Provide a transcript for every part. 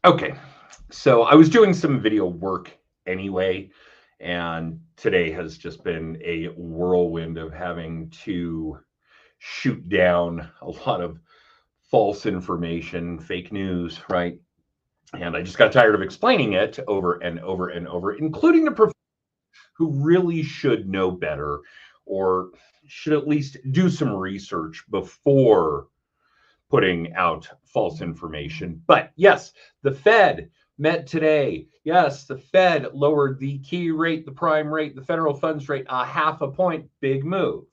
Okay, so I was doing some video work anyway, and today has just been a whirlwind of having to shoot down a lot of false information, fake news, right? And I just got tired of explaining it over and over and over, including the who really should know better or should at least do some research before putting out false information. But yes, the Fed met today. Yes, the Fed lowered the key rate, the prime rate, the federal funds rate a half a point. Big move.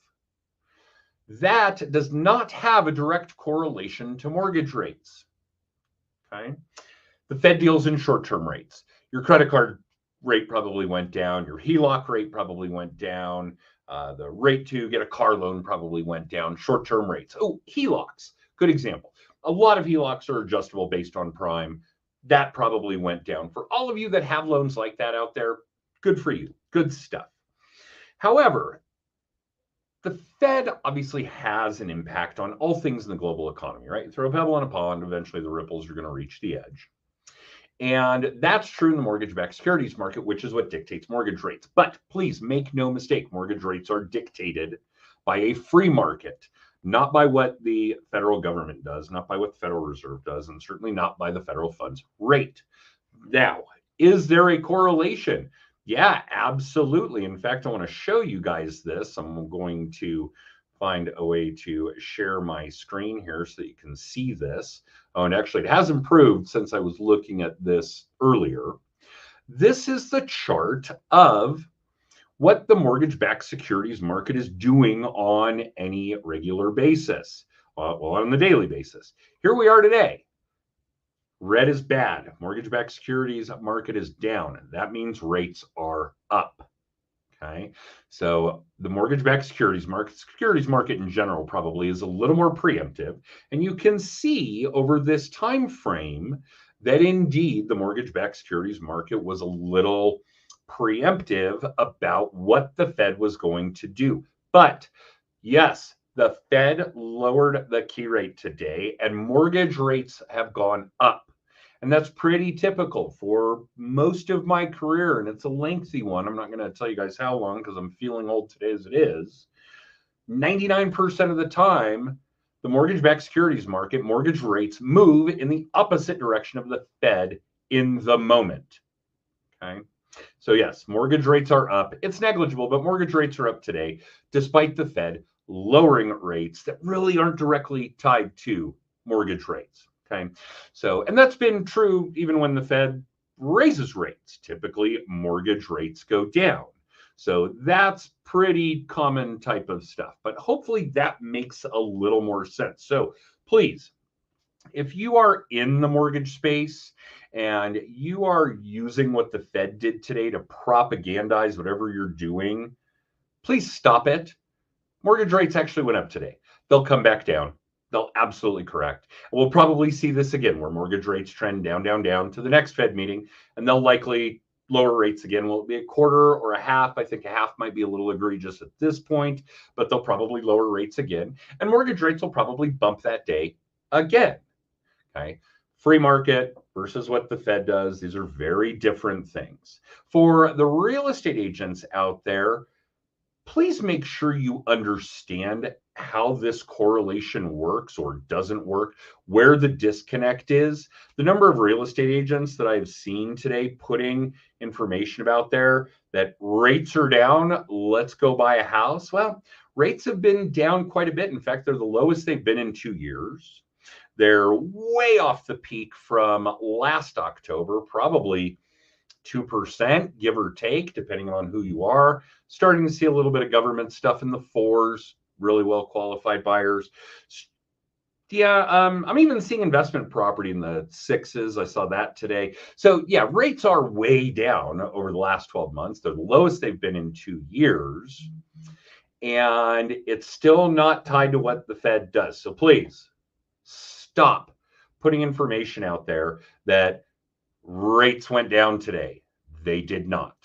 That does not have a direct correlation to mortgage rates. Okay. The Fed deals in short term rates. Your credit card rate probably went down. Your HELOC rate probably went down. The rate to get a car loan probably went down. Short term rates. Oh, HELOCs. Good example. A lot of HELOCs are adjustable based on prime. That probably went down. For all of you that have loans like that out there, good for you. Good stuff. However, the Fed obviously has an impact on all things in the global economy, right? Throw a pebble in a pond, eventually the ripples are going to reach the edge. And that's true in the mortgage-backed securities market, which is what dictates mortgage rates. But please make no mistake, mortgage rates are dictated by a free market, not by what the federal government does, not by what the Federal Reserve does, and certainly not by the federal funds rate. Now, is there a correlation? Yeah, absolutely. In fact, I want to show you guys this. I'm going to find a way to share my screen here so that you can see this. Oh, and actually, it has improved since I was looking at this earlier. This is the chart of what the mortgage-backed securities market is doing on any regular basis, well, on the daily basis. Here we are today. Red is bad. Mortgage-backed securities market is down. That means rates are up. Okay, so the mortgage-backed securities market in general probably is a little more preemptive, and you can see over this time frame that indeed the mortgage-backed securities market was a little preemptive about what the Fed was going to do. But yes, the Fed lowered the key rate today, and mortgage rates have gone up. And that's pretty typical for most of my career. And it's a lengthy one. I'm not going to tell you guys how long because I'm feeling old today as it is. 99% of the time, the mortgage-backed securities market, mortgage rates move in the opposite direction of the Fed in the moment. Okay. So yes, mortgage rates are up. It's negligible, but mortgage rates are up today, despite the Fed lowering rates that really aren't directly tied to mortgage rates. Okay. So, and that's been true even when the Fed raises rates. Typically, mortgage rates go down. So that's pretty common type of stuff. But hopefully that makes a little more sense. So please, if you are in the mortgage space and you are using what the Fed did today to propagandize whatever you're doing, please stop it. Mortgage rates actually went up today. They'll come back down. They'll absolutely correct. We'll probably see this again where mortgage rates trend down, down, down to the next Fed meeting, and they'll likely lower rates again. Will it be a quarter or a half? I think a half might be a little egregious at this point, but they'll probably lower rates again. And mortgage rates will probably bump that day again. Okay. Free market versus what the Fed does. These are very different things. For the real estate agents out there, please make sure you understand how this correlation works or doesn't work, where the disconnect is. The number of real estate agents that I've seen today putting information about there that rates are down, let's go buy a house. Well, rates have been down quite a bit. In fact, they're the lowest they've been in 2 years. They're way off the peak from last October, probably 2%, give or take, depending on who you are. Starting to see a little bit of government stuff in the 4s, really well qualified buyers. Yeah, I'm even seeing investment property in the 6s. I saw that today. So yeah, rates are way down over the last 12 months. They're the lowest they've been in 2 years. And it's still not tied to what the Fed does. So please stop putting information out there that rates went down today. They did not.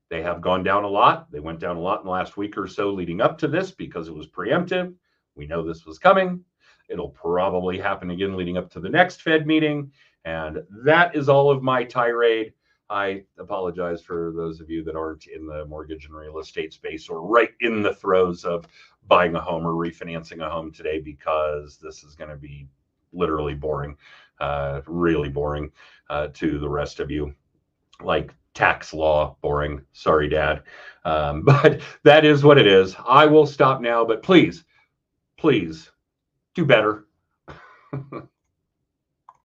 They have gone down a lot. They went down a lot in the last week or so leading up to this because it was preemptive. We know this was coming. It'll probably happen again leading up to the next Fed meeting. And that is all of my tirade. I apologize for those of you that aren't in the mortgage and real estate space or right in the throes of buying a home or refinancing a home today, because this is going to be literally boring, really boring to the rest of you. Like tax law, boring. Sorry, Dad. But that is what it is. I will stop now, but please, please do better.